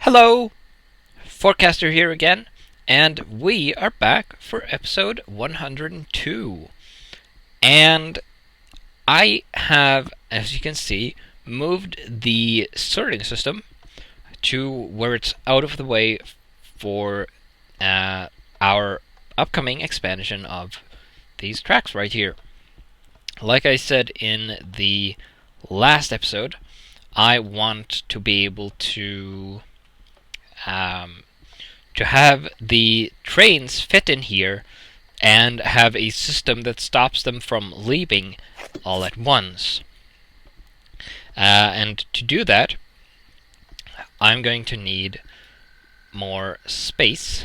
Hello, Forecaster here again, and we are back for episode 102. And I have, as you can see, moved the sorting system to where it's out of the way for our upcoming expansion of these tracks right here. Like I said in the last episode, I want to be able to have the trains fit in here and have a system that stops them from leaving all at once. And to do that, I'm going to need more space.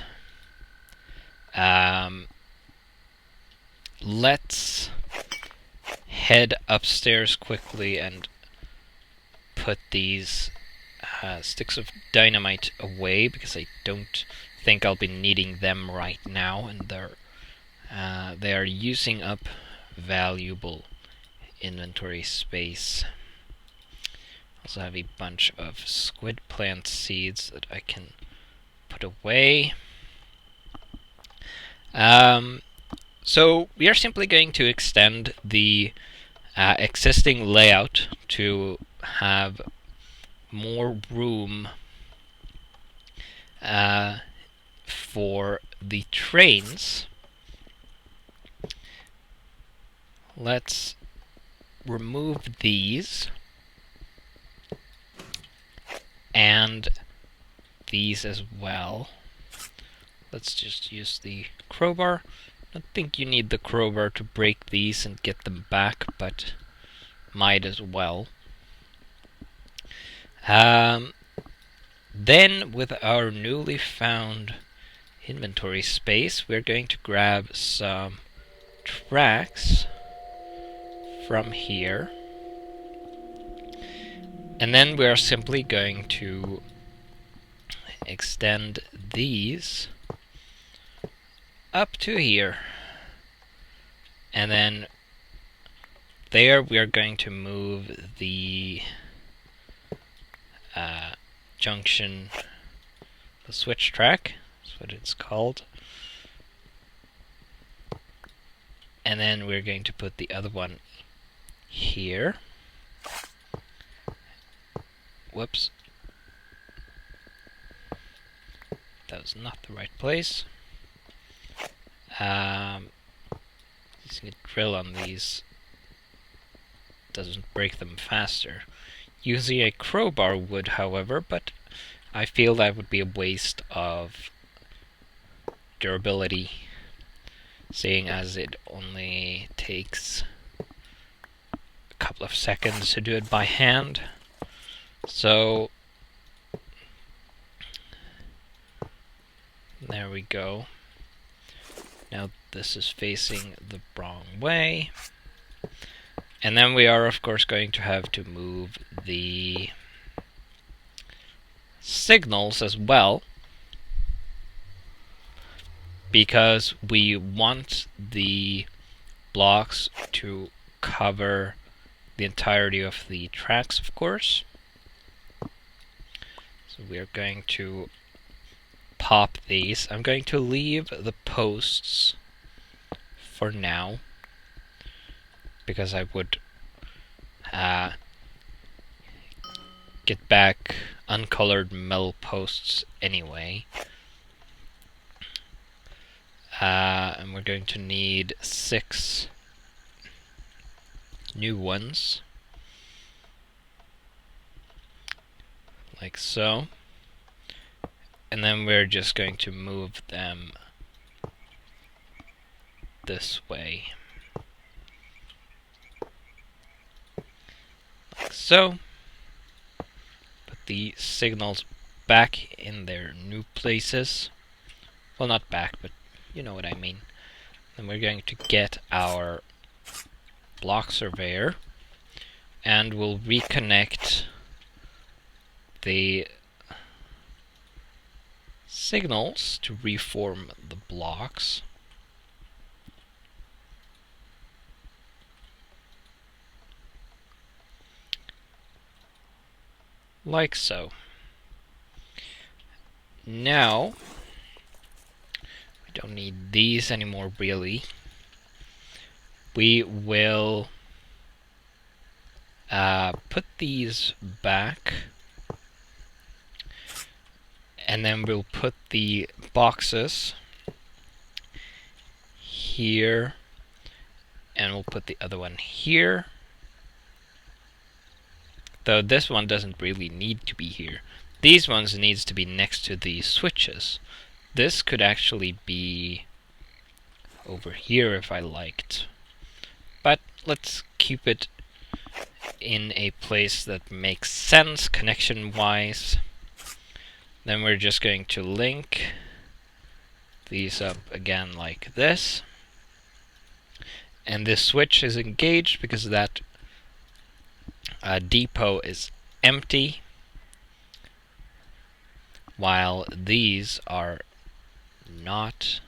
Let's head upstairs quickly and put these sticks of dynamite away, because I don't think I'll be needing them right now, and they are using up valuable inventory space. Also have a bunch of squid plant seeds that I can put away. So we are simply going to extend the existing layout to have more room for the trains. Let's remove these and these as well. Let's just use the crowbar. I don't think you need the crowbar to break these and get them back, but might as well. Then, with our newly found inventory space, we're going to grab some tracks from here. And then we are simply going to extend these up to here. And then there we are going to move the junction, the switch track, that's what it's called. And then we're going to put the other one here. Whoops. That was not the right place. Using a drill on these doesn't break them faster. Using a crowbar would, however, but I feel that would be a waste of durability, seeing as it only takes a couple of seconds to do it by hand. So there we go. Now this is facing the wrong way. And then we are, of course, going to have to move the signals as well, because we want the blocks to cover the entirety of the tracks, of course. So we are going to pop these. I'm going to leave the posts for now, because I would get back uncolored metal posts anyway. And we're going to need 6 new ones, like so. And then we're just going to move them this way, like so. Put the signals back in their new places. Well, not back, but you know what I mean. Then we're going to get our block surveyor, and we'll reconnect the signals to reform the blocks. Like so. now we don't need these anymore, really. We will put these back, and then we'll put the boxes here, and we'll put the other one here. Though this one doesn't really need to be here. These ones needs to be next to the switches. This could actually be over here if I liked. But let's keep it in a place that makes sense connection-wise. Then we're just going to link these up again like this. And this switch is engaged because that depot is empty, while these are not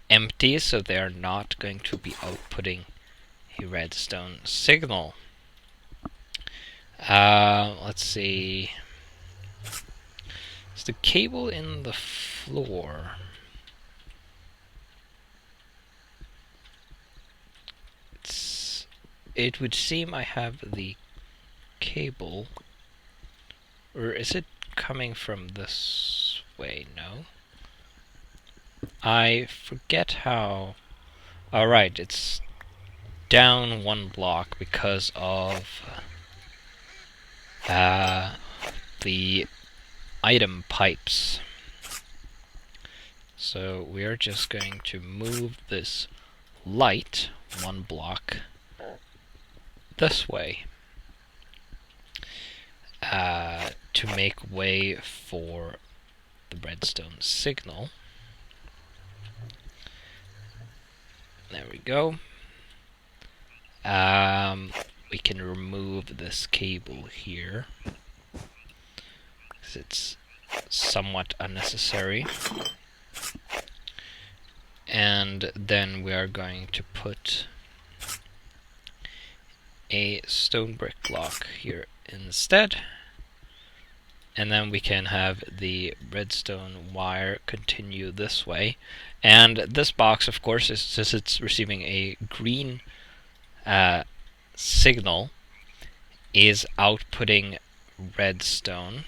empty, so they are not going to be outputting a redstone signal. Let's see. Is the cable in the floor? It would seem I have the cable. Or is it coming from this way? No. I forget how. Alright, it's down one block because of the item pipes. So we are just going to move this light one block this way to make way for the redstone signal. There we go. We can remove this cable here because it's somewhat unnecessary. And then we are going to put a stone brick block here instead. And then we can have the redstone wire continue this way. And this box, of course, since it's receiving a green signal, is outputting redstone.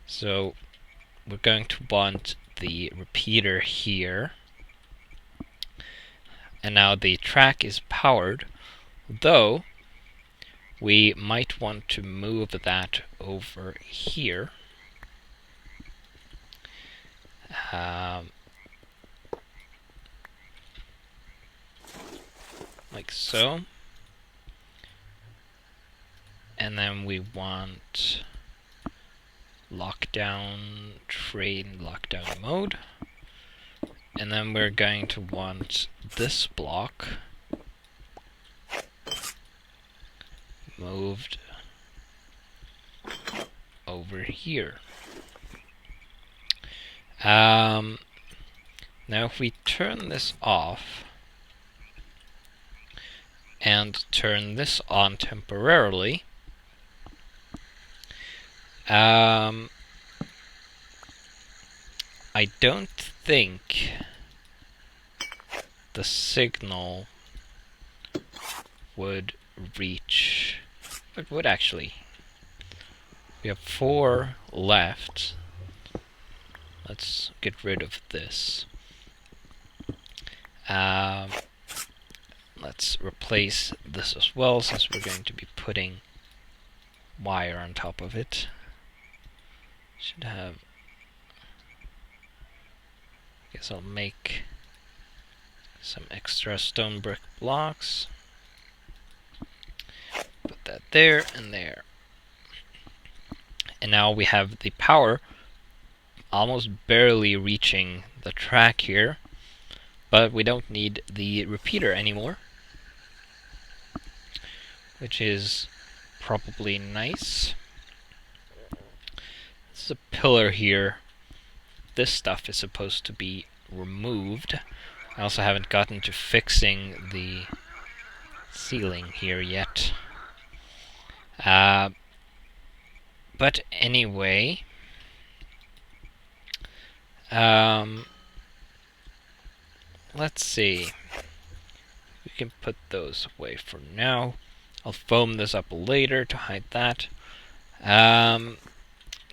So we're going to want the repeater here. And now the track is powered, though we might want to move that over here. Like so. And then we want train lockdown mode. And then we're going to want this block moved over here. Now if we turn this off and turn this on temporarily, I don't think the signal would reach. It would actually. We have 4 left. Let's get rid of this. Let's replace this as well, since we're going to be putting wire on top of it. Should have. I guess I'll make some extra stone brick blocks. Put that there and there. And now we have the power almost barely reaching the track here, but we don't need the repeater anymore, which is probably nice. This is a pillar here. This stuff is supposed to be removed. I also haven't gotten to fixing the ceiling here yet. But anyway, Let's see. We can put those away for now. I'll foam this up later to hide that.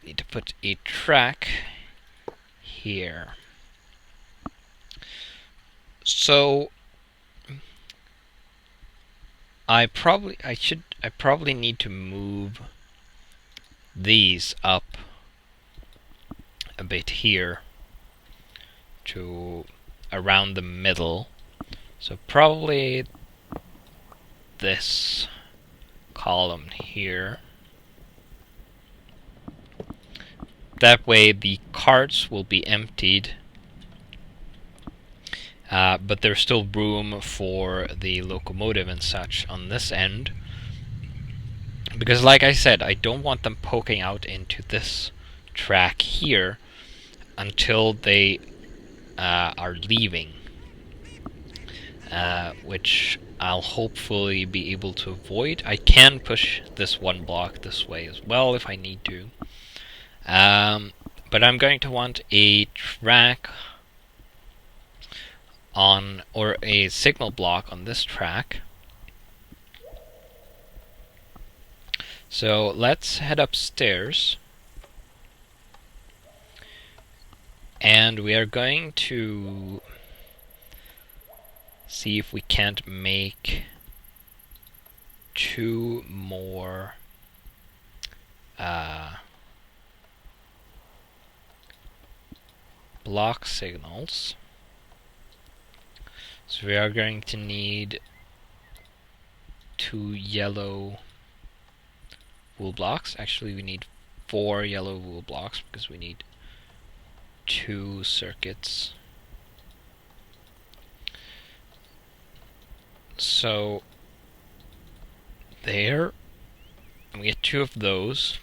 Need to put a track here. So I probably need to move these up a bit here to around the middle. So probably this column here. That way the carts will be emptied, but there's still room for the locomotive and such on this end. Because like I said, I don't want them poking out into this track here until they are leaving, which I'll hopefully be able to avoid. I can push this one block this way as well if I need to. But I'm going to want a track on, or a signal block on this track. So let's head upstairs. And we are going to see if we can't make 2 more block signals. So we are going to need 2 yellow wool blocks. Actually, we need 4 yellow wool blocks because we need 2 circuits. So there, we get 2 of those,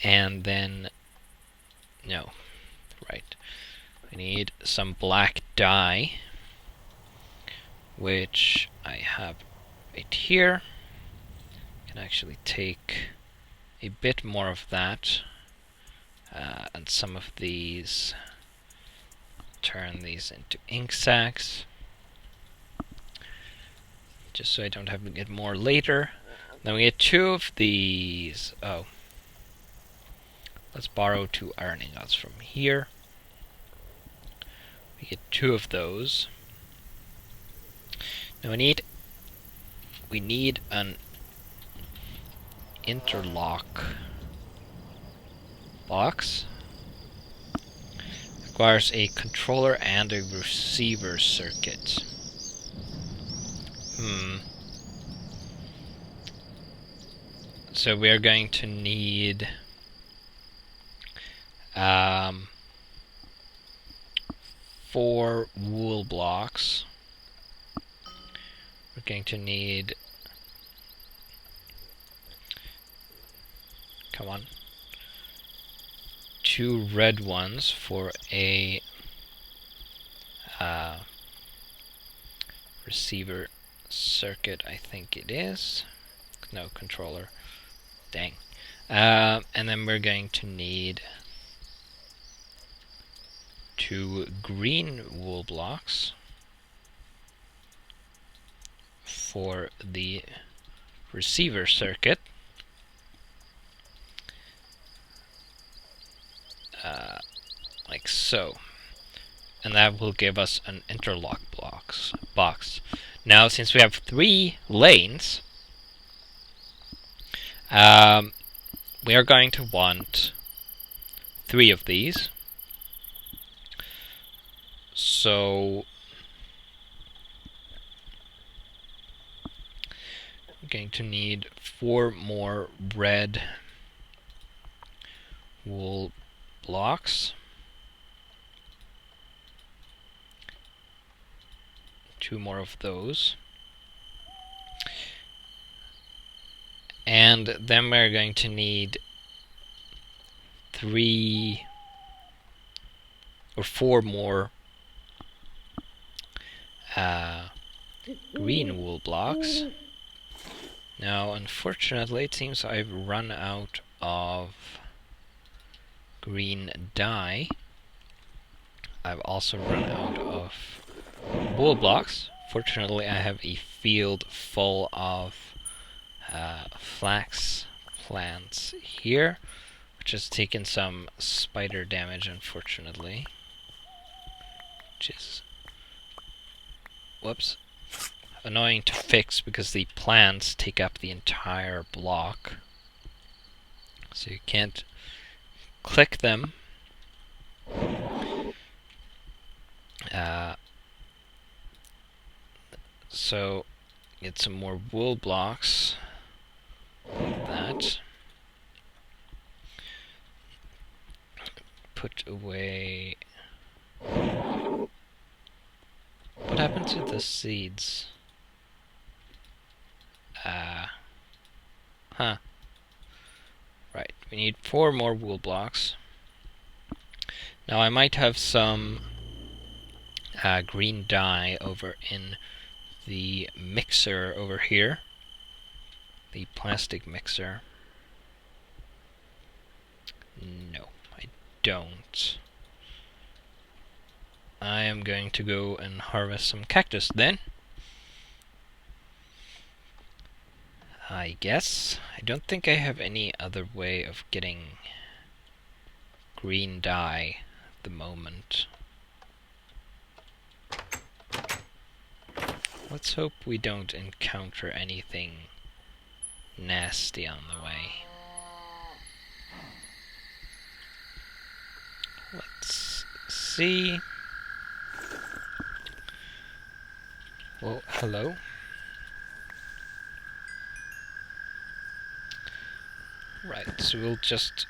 and then no, right. We need some black dye, which I have right here. Can actually take a bit more of that, and some of these, turn these into ink sacs, just so I don't have to get more later. Then we get 2 of these. Oh, let's borrow 2 iron ingots from here. We get 2 of those. Now we need an interlock box. Requires a controller and a receiver circuit. So we are going to need 4 wool blocks. We're going to need, come on, 2 red ones for a receiver circuit, I think it is. No, controller. Dang. And then we're going to need 2 green wool blocks for the receiver circuit. Like so. And that will give us an interlock box. Now, since we have 3 lanes, we are going to want 3 of these. So we're going to need 4 more red wool blocks. 2 more of those. And then we're going to need 3 or 4 more green wool blocks. Now, unfortunately, it seems I've run out of green dye, I've also run out of wool blocks. Fortunately, I have a field full of flax plants here, which has taken some spider damage, unfortunately. Which is, whoops, annoying to fix because the plants take up the entire block. So you can't click them. So get some more wool blocks like that. Put away. What happened to the seeds? Huh. Right, we need 4 more wool blocks. Now I might have some green dye over in the mixer over here. The plastic mixer. No, I don't. I am going to go and harvest some cactus then. I guess. I don't think I have any other way of getting green dye at the moment. Let's hope we don't encounter anything nasty on the way. Let's see. Well, hello. Right, so we'll just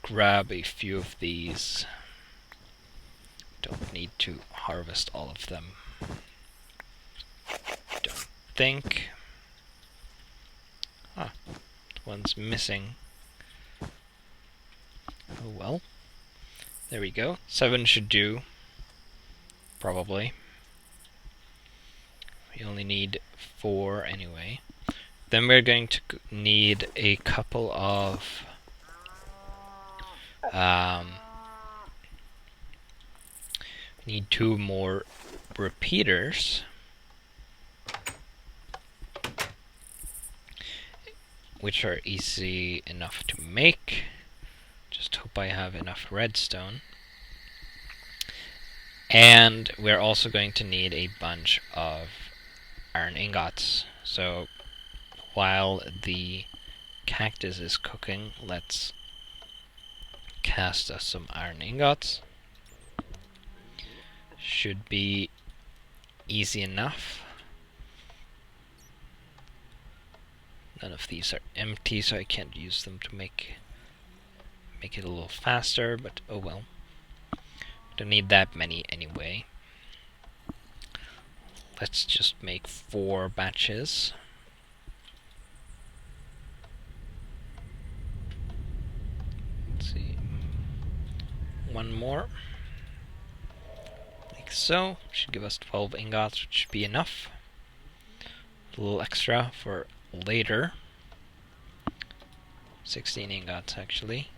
grab a few of these. Don't need to harvest all of them. Don't think. Ah, one's missing. Oh well. There we go. 7 should do. Probably. We only need 4 anyway. Then we're going to need a couple of need 2 more repeaters, which are easy enough to make. Just hope I have enough redstone. And we're also going to need a bunch of iron ingots. So while the cactus is cooking, let's cast us some iron ingots. Should be easy enough. None of these are empty, so I can't use them to make it a little faster, but oh well. Don't need that many anyway. Let's just make 4 batches. Let's see. 1 more. Like so. Should give us 12 ingots, which should be enough. A little extra for later. 16 ingots actually.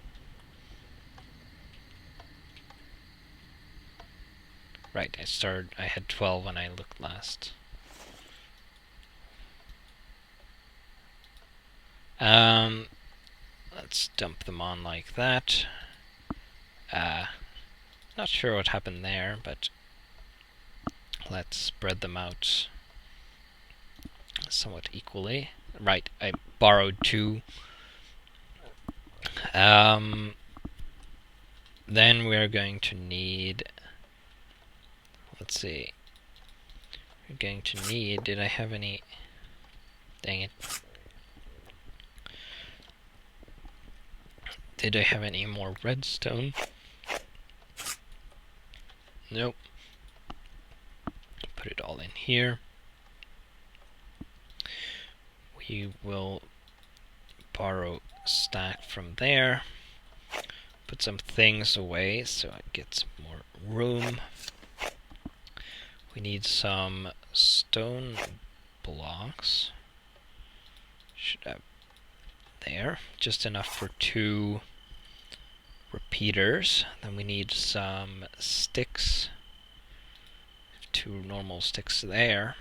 Right, I had 12 when I looked last. Let's dump them on like that. Not sure what happened there, but let's spread them out somewhat equally. Right, I borrowed 2. Then we're going to need, let's see, we're going to need, did I have any, dang it, did I have any more redstone? Nope. Put it all in here. We will borrow a stack from there. Put some things away so it gets more room. We need some stone blocks. Should have there. Just enough for 2 repeaters. Then we need some sticks. 2 normal sticks there.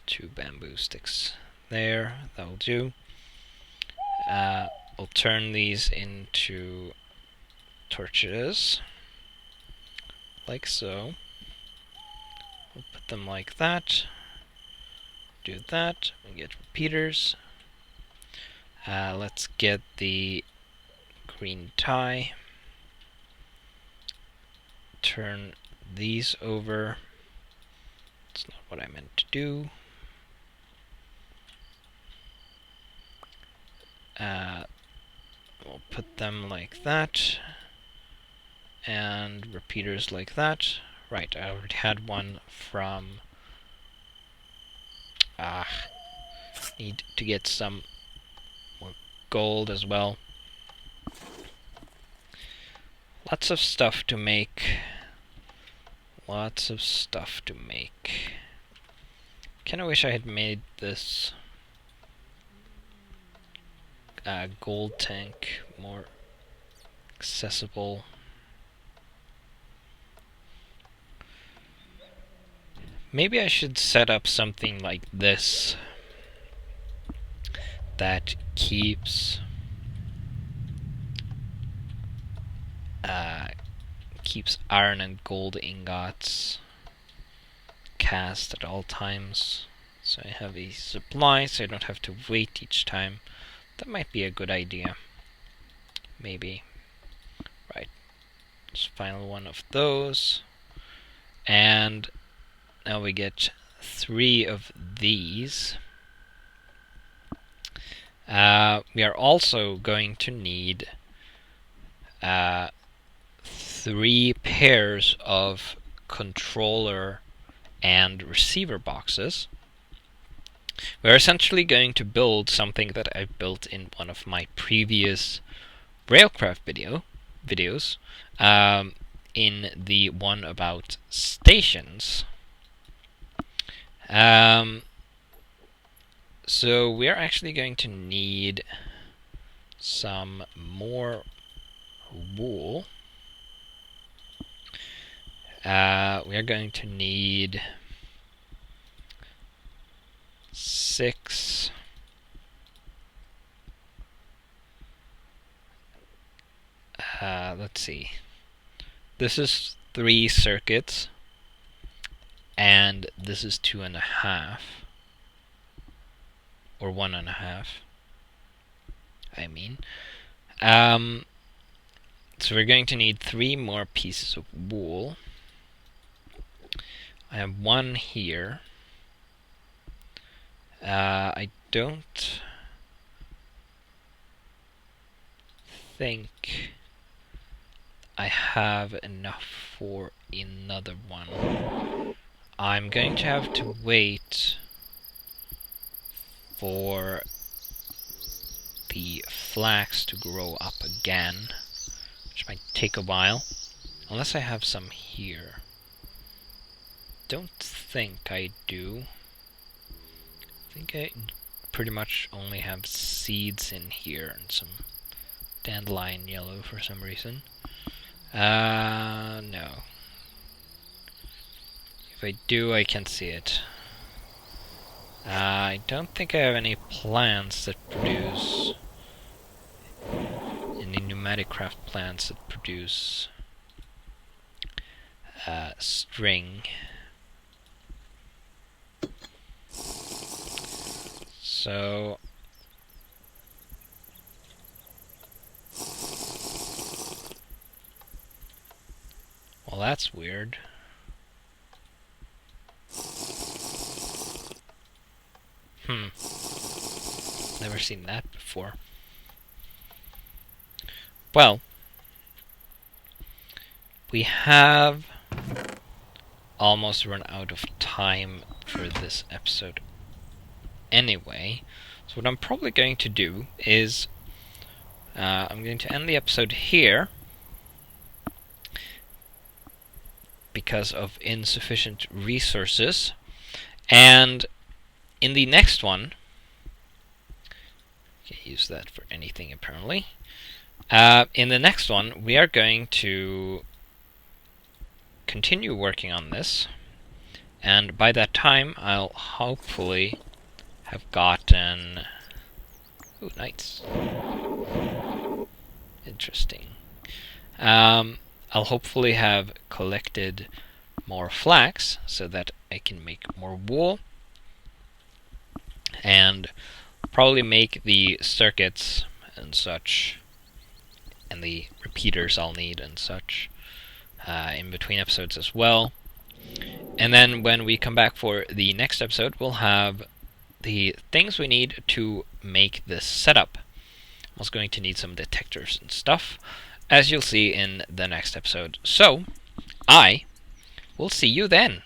2 bamboo sticks there. That'll do. We'll turn these into torches. Like so. We'll put them like that. Do that. We get repeaters. Let's get the green tie. Turn these over. That's not what I meant to do. We'll put them like that. And repeaters like that. Right, I already had one from... need to get some more gold as well. Lots of stuff to make. Lots of stuff to make. Kinda wish I had made this gold tank more accessible. Maybe I should set up something like this that keeps iron and gold ingots cast at all times. So I have a supply, so I don't have to wait each time. That might be a good idea. Maybe. Right. Just final one of those. And now we get 3 of these. We are also going to need 3 pairs of controller and receiver boxes. We're essentially going to build something that I built in one of my previous Railcraft videos, in the one about stations. So we're actually going to need some more wool. We are going to need 6 let's see. This is 3 circuits, and this is 2.5, or 1.5. I mean, so we're going to need 3 more pieces of wool. I have 1 here. I don't think I have enough for another one. I'm going to have to wait for the flax to grow up again, which might take a while, unless I have some here. Don't think I do. I think I pretty much only have seeds in here and some dandelion yellow for some reason. No. If I do, I can see it. I don't think I have any plants that produce... any pneumatic craft plants that produce... string. So... well, that's weird. Never seen that before. Well, we have almost run out of time for this episode anyway. So what I'm probably going to do is I'm going to end the episode here because of insufficient resources, and in the next one, can't use that for anything apparently. In the next one, we are going to continue working on this, and by that time, I'll hopefully have gotten... Ooh, nice. Interesting. I'll hopefully have collected more flax so that I can make more wool, and probably make the circuits and such, and the repeaters I'll need and such in between episodes as well. And then when we come back for the next episode, we'll have the things we need to make this setup. I'm also going to need some detectors and stuff, as you'll see in the next episode. So, I will see you then.